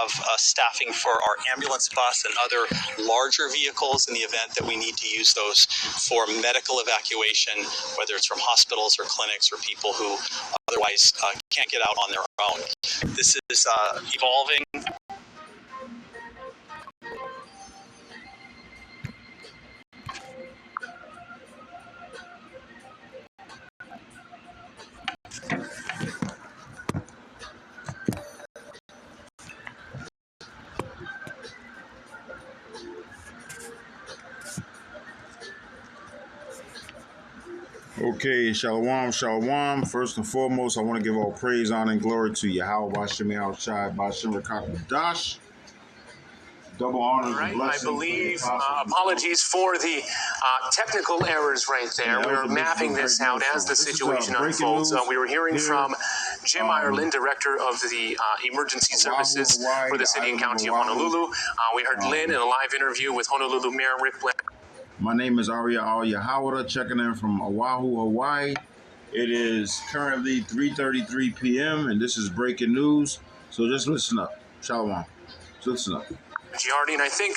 have staffing for our ambulance bus and other larger vehicles in the event that we need to use those for medical evacuation, whether it's from hospitals or clinics or people who otherwise can't get out on their own. This is evolving. Okay, shalom, shalom. First and foremost, I want to give all praise, honor, and glory to Yahweh, Bashem, Yahushai, Bashem, Rakakadash. Double honors and blessings. I believe, apologies for the technical errors right there. We're mapping this out as the situation unfolds. We were hearing from Jim Ireland, Director of the Emergency Services for the City and County of Honolulu. We heard Lynn in a live interview with Honolulu Mayor Rick Blank. My name is Arya Al-Yahawada, checking in from Oahu, Hawaii. It is currently 3:33 p.m. and this is breaking news. So just listen up. Shalom. Just listen up. Giardi, and I think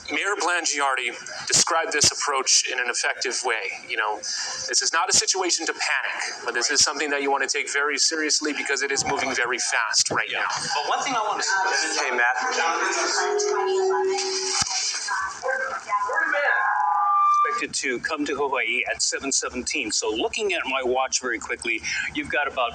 Mayor Blangiardi described this approach in an effective way. You know, this is not a situation to panic, but this is something that you want to take very seriously because it is moving very fast right now. But one thing I want to say, hey, Matt. Expected to come to Hawaii at 7:17. So looking at my watch very quickly, you've got about,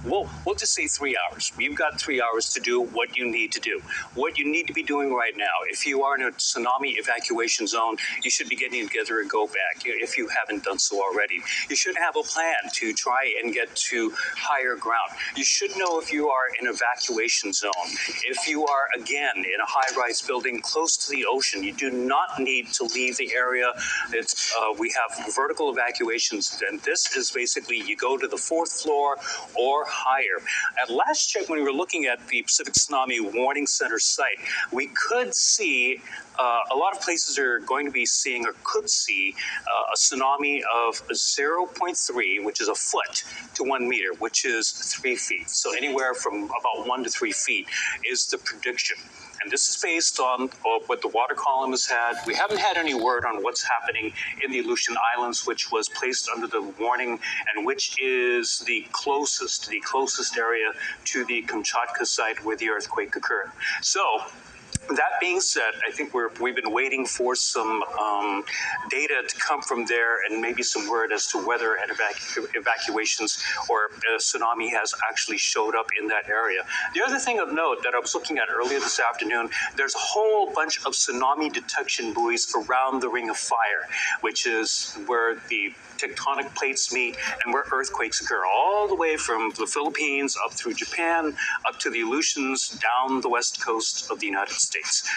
we'll just say 3 hours. You've got 3 hours to do what you need to do. What you need to be doing right now, if you are in a tsunami evacuation zone, you should be getting together and go back if you haven't done so already. You should have a plan to try and get to higher ground. You should know if you are in an evacuation zone. If you are, again, in a high-rise building close to the ocean, you do not need to leave the area. We have vertical evacuations, and this is basically you go to the 4th floor or higher. At last check, when we were looking at the Pacific Tsunami Warning Center site, we could see a lot of places are going to be seeing or could see a tsunami of 0.3, which is a foot, to 1 meter, which is 3 feet. So anywhere from about 1 to 3 feet is the prediction. And this is based on what the water column has had. We haven't had any word on what's happening in the Aleutian Islands, which was placed under the warning and which is the closest area to the Kamchatka site where the earthquake occurred. So, that being said, I think we've been waiting for some data to come from there and maybe some word as to whether an evacuations or a tsunami has actually showed up in that area. The other thing of note that I was looking at earlier this afternoon, there's a whole bunch of tsunami detection buoys around the Ring of Fire, which is where the tectonic plates meet and where earthquakes occur, all the way from the Philippines up through Japan, up to the Aleutians, down the west coast of the United States.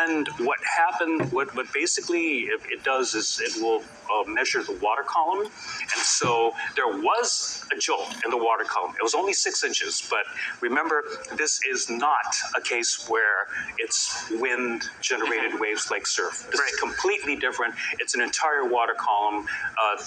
And what happened, what basically it does is it will measure the water column. And so there was a jolt in the water column. It was only 6 inches, but remember, this is not a case where it's wind-generated waves like surf. This is completely different. It's an entire water column.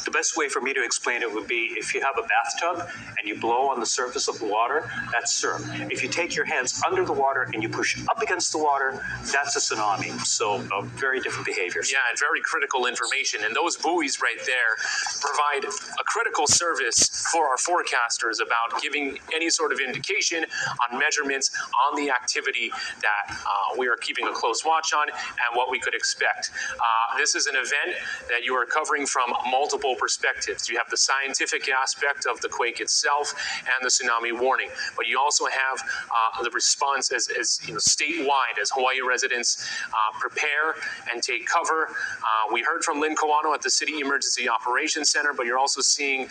The best way for me to explain it would be if you have a bathtub and you blow on the surface of the water, that's surf. If you take your hands under the water and you push up against the water, that's a tsunami. So very different behaviors. Yeah, and very critical information. And those buoys right there provide a critical service for our forecasters about giving any sort of indication on measurements on the activity that we are keeping a close watch on and what we could expect. This is an event that you are covering from multiple perspectives. You have the scientific aspect of the quake itself and the tsunami warning, but you also have the response as you know, statewide as Hawaii residents prepare and take cover. We heard from Lynn Kawano at the City Emergency Operations Center, but you're also seeing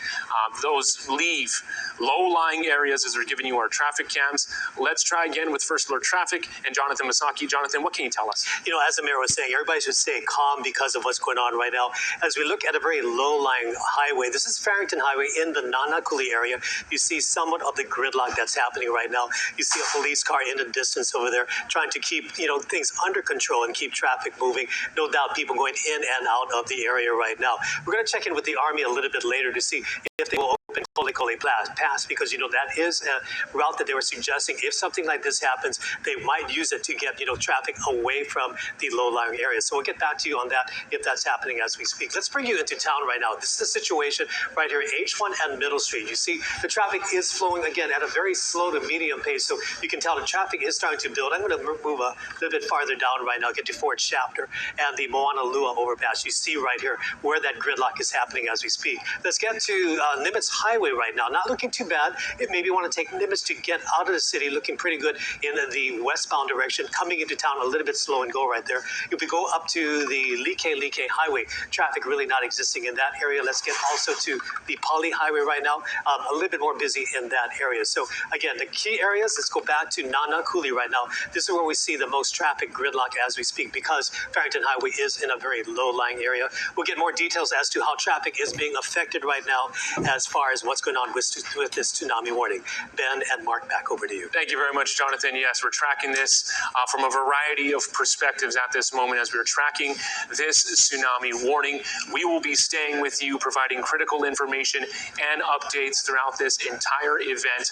those leave low-lying areas as we're giving you our traffic cams. Let's try again with First Alert Traffic and Jonathan Masaki. Jonathan, what can you tell us? You know, as the mayor was saying, everybody should stay calm because of what's going on right now. As we look at a very low-lying highway, this is Farrington Highway in the Nanakuli area. You see somewhat of the gridlock that's happening right now. You see a police car in the distance over there trying to keep, you know, things under control and keep traffic moving. No doubt people going in and out of the area right now. We're going to check in with the Army a little bit later to see if they will open Polikole Pass, because that is a route that they were suggesting. If something like this happens, they might use it to get traffic away from the low-lying areas. So we'll get back to you on that if that's happening as we speak. Let's bring you into town right now. This is the situation right here, H1 and Middle Street. You see the traffic is flowing again at a very slow to medium pace, so you can tell the traffic is starting to build. I'm going to move a little bit farther down right now, get to Fort Shafter and the Moana Lua overpass. You see right here where that gridlock is happening as we speak. Let's get to Nimitz Highway right now. Not looking too bad. It maybe want to take Nimitz to get out of the city, looking pretty good in the westbound direction. Coming into town a little bit slow and go right there. If we go up to the Like Highway, traffic really not existing in that area. Let's get also to the Pali Highway right now. A little bit more busy in that area. So again, the key areas, let's go back to Nanakuli right now. This is where we see the most traffic gridlock as we speak, because Farrington Highway is in a very low-lying area. We'll get more details as to how traffic is being affected right now as far as what's going on with this tsunami warning. Ben and Mark, back over to you. Thank you very much, Jonathan. Yes, we're tracking this from a variety of perspectives at this moment as we're tracking this tsunami warning. We will be staying with you, providing critical information and updates throughout this entire event.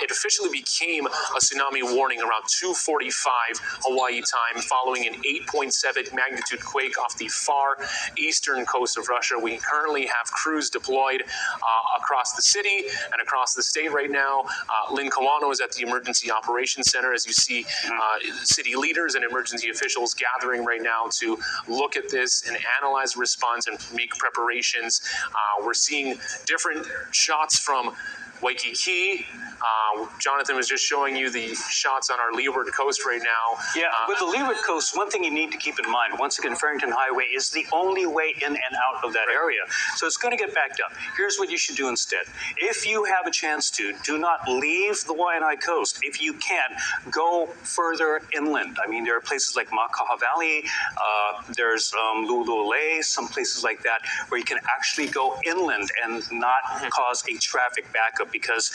It officially became a tsunami warning around 2:45 Hawaii time, following an 8.7 magnitude quake off the far eastern coast of Russia. We currently have crews deployed across the city and across the state right now. Lynn Kawano is at the Emergency Operations Center. As you see, city leaders and emergency officials gathering right now to look at this and analyze the response and make preparations. We're seeing different shots from Waikiki. Jonathan was just showing you the shots on our leeward coast right now. Yeah, with the leeward coast, one thing you need to keep in mind, once again, Farrington Highway is the only way in and out of that area. So it's going to get backed up. Here's what you should do instead. If you have a chance to, do not leave the Waianae coast. If you can, go further inland. I mean, there are places like Makaha Valley, there's Lulu'ule, some places like that, where you can actually go inland and not cause a traffic backup. Because,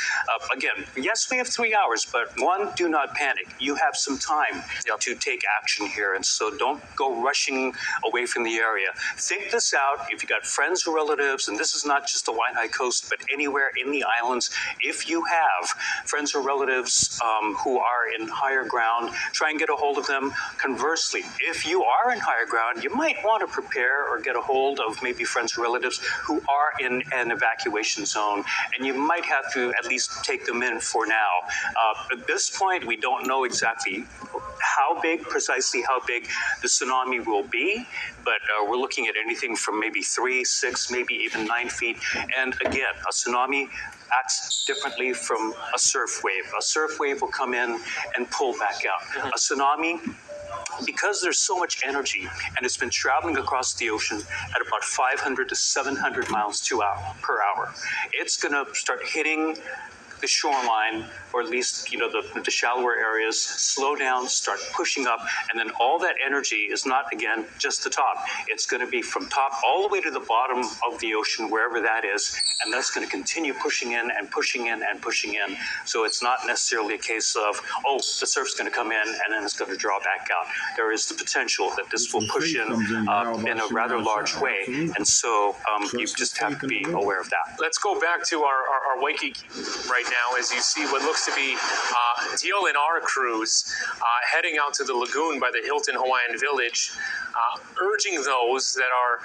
again, yes, we have 3 hours, but one, do not panic. You have some time to take action here, and so don't go rushing away from the area. Think this out. If you got friends or relatives, and this is not just the Waianae Coast, but anywhere in the islands, if you have friends or relatives who are in higher ground, try and get a hold of them. Conversely, if you are in higher ground, you might want to prepare or get a hold of maybe friends or relatives who are in an evacuation zone, and you might have to at least take them in for now. At this point, we don't know exactly precisely how big the tsunami will be, but we're looking at anything from maybe 3, 6, maybe even 9 feet. And again, a tsunami acts differently from a surf wave. A surf wave will come in and pull back out. A tsunami, because there's so much energy and it's been traveling across the ocean at about 500 to 700 miles per hour, it's going to start hitting the shoreline, or at least the shallower areas, slow down, start pushing up, and then all that energy is not, again, just the top. It's going to be from top all the way to the bottom of the ocean, wherever that is, and that's going to continue pushing in and pushing in and pushing in. So it's not necessarily a case of, oh, the surf's going to come in and then it's going to draw back out. There is the potential that this will push in a rather large way, and so you just have to be aware of that. Let's go back to our Waikiki right now, as you see what looks to be DLNR crews heading out to the lagoon by the Hilton Hawaiian Village, urging those that are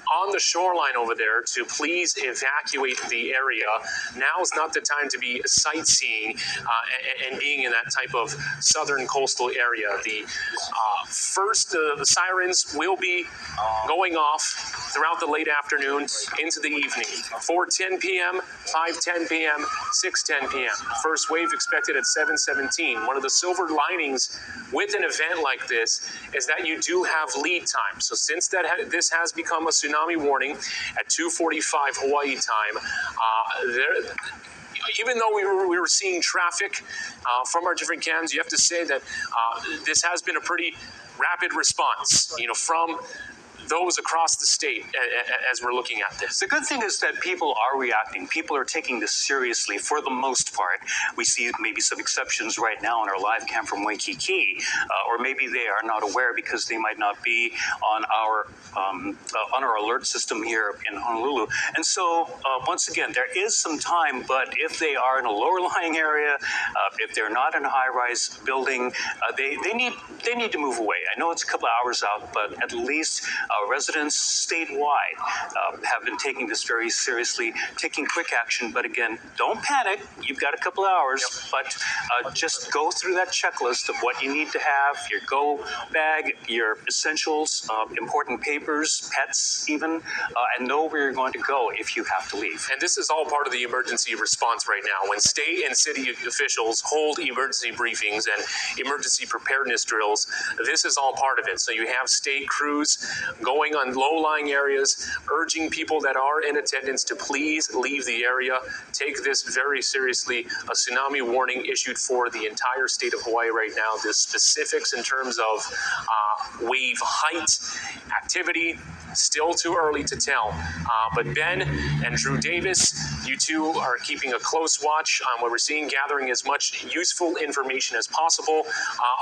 on the shoreline over there to please evacuate the area. Now is not the time to be sightseeing and being in that type of southern coastal area. The sirens will be going off throughout the late afternoon into the evening. 4:10 p.m., 5:10 p.m., 6:10 p.m. First wave expected at 7:17. One of the silver linings with an event like this is that you do have lead time. So since this has become a tsunami warning at 2:45 Hawaii time, even though we were seeing traffic from our different cams, you have to say that this has been a pretty rapid response, from those across the state as we're looking at this. The good thing is that people are reacting. People are taking this seriously for the most part. We see maybe some exceptions right now in our live cam from Waikiki, or maybe they are not aware because they might not be on our alert system here in Honolulu. And so once again, there is some time, but if they are in a lower lying area, if they're not in a high-rise building, they need to move away. I know it's a couple of hours out, but at least residents statewide have been taking this very seriously, taking quick action. But again, don't panic. You've got a couple of hours, but just go through that checklist of what you need to have, your go bag, your essentials, important papers, pets even, and know where you're going to go if you have to leave. And this is all part of the emergency response right now. When state and city officials hold emergency briefings and emergency preparedness drills, this is all part of it. So you have state crews going on low-lying areas, urging people that are in attendance to please leave the area. Take this very seriously. A tsunami warning issued for the entire state of Hawaii right now. The specifics in terms of wave height, activity, still too early to tell. But Ben and Drew Davis, you two are keeping a close watch on what we're seeing, gathering as much useful information as possible.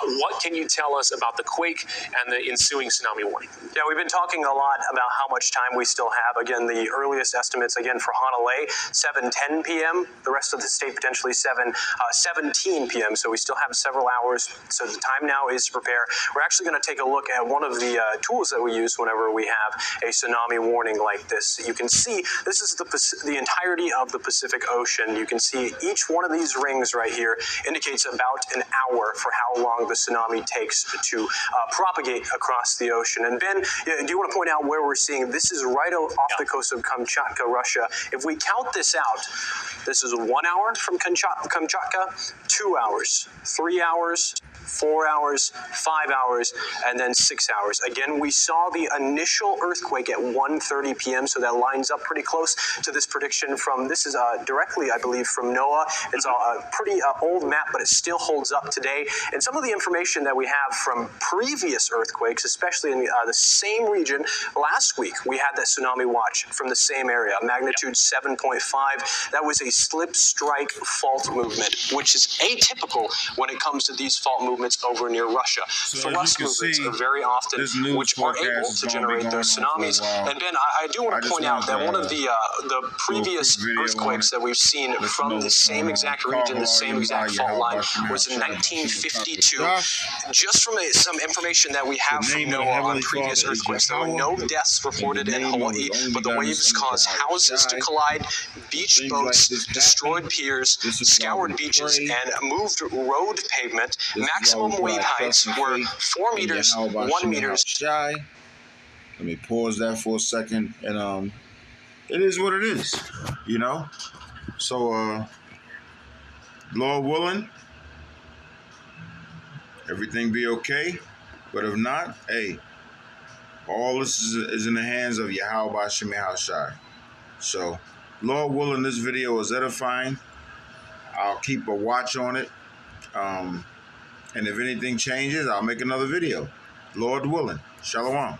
What can you tell us about the quake and the ensuing tsunami warning? Yeah, we've been talking a lot about how much time we still have. Again, the earliest estimates, again, for Honolulu, 7:10 p.m. The rest of the state potentially 7:17 p.m. So we still have several hours. So the time now is to prepare. We're actually going to take a look at one of the tools that we use whenever we have a tsunami warning like this. You can see this is the entirety of the Pacific Ocean. You can see each one of these rings right here indicates about an hour for how long the tsunami takes to propagate across the ocean. And Ben, do you want to point out where we're seeing this is right off the coast of Kamchatka, Russia. If we count this out, this is 1 hour from Kamchatka, 2 hours, 3 hours, 4 hours, 5 hours, and then 6 hours. Again, we saw the initial earthquake at 1:30 p.m., so that lines up pretty close to this prediction from, this is directly, I believe, from NOAA. It's a pretty old map, but it still holds up today. And some of the information that we have from previous earthquakes, especially in the same region, last week we had that tsunami watch from the same area, magnitude 7.5. That was a slip strike fault movement, which is atypical when it comes to these fault movements over near Russia. So thrust movements are very often which are able to generate those tsunamis. And Ben, I do want to point out that one of the previous earthquakes that we've seen from the same exact region, the same exact fault line, was in 1952. Just from some information that we have from NOAA on previous earthquakes, there were no deaths reported in Hawaii, but the waves caused houses to collide, beach boats, destroyed piers, scoured beaches, and moved road pavement. Maximum wave heights were 4 meters, 1 meter. Let me pause that for a second, and it is what it is, you know. So, Lord willing, everything be okay. But if not, hey, all this is in the hands of Yahweh Shemei Shai. So, Lord willing, this video is edifying. I'll keep a watch on it. And if anything changes, I'll make another video. Lord willing. Shalom.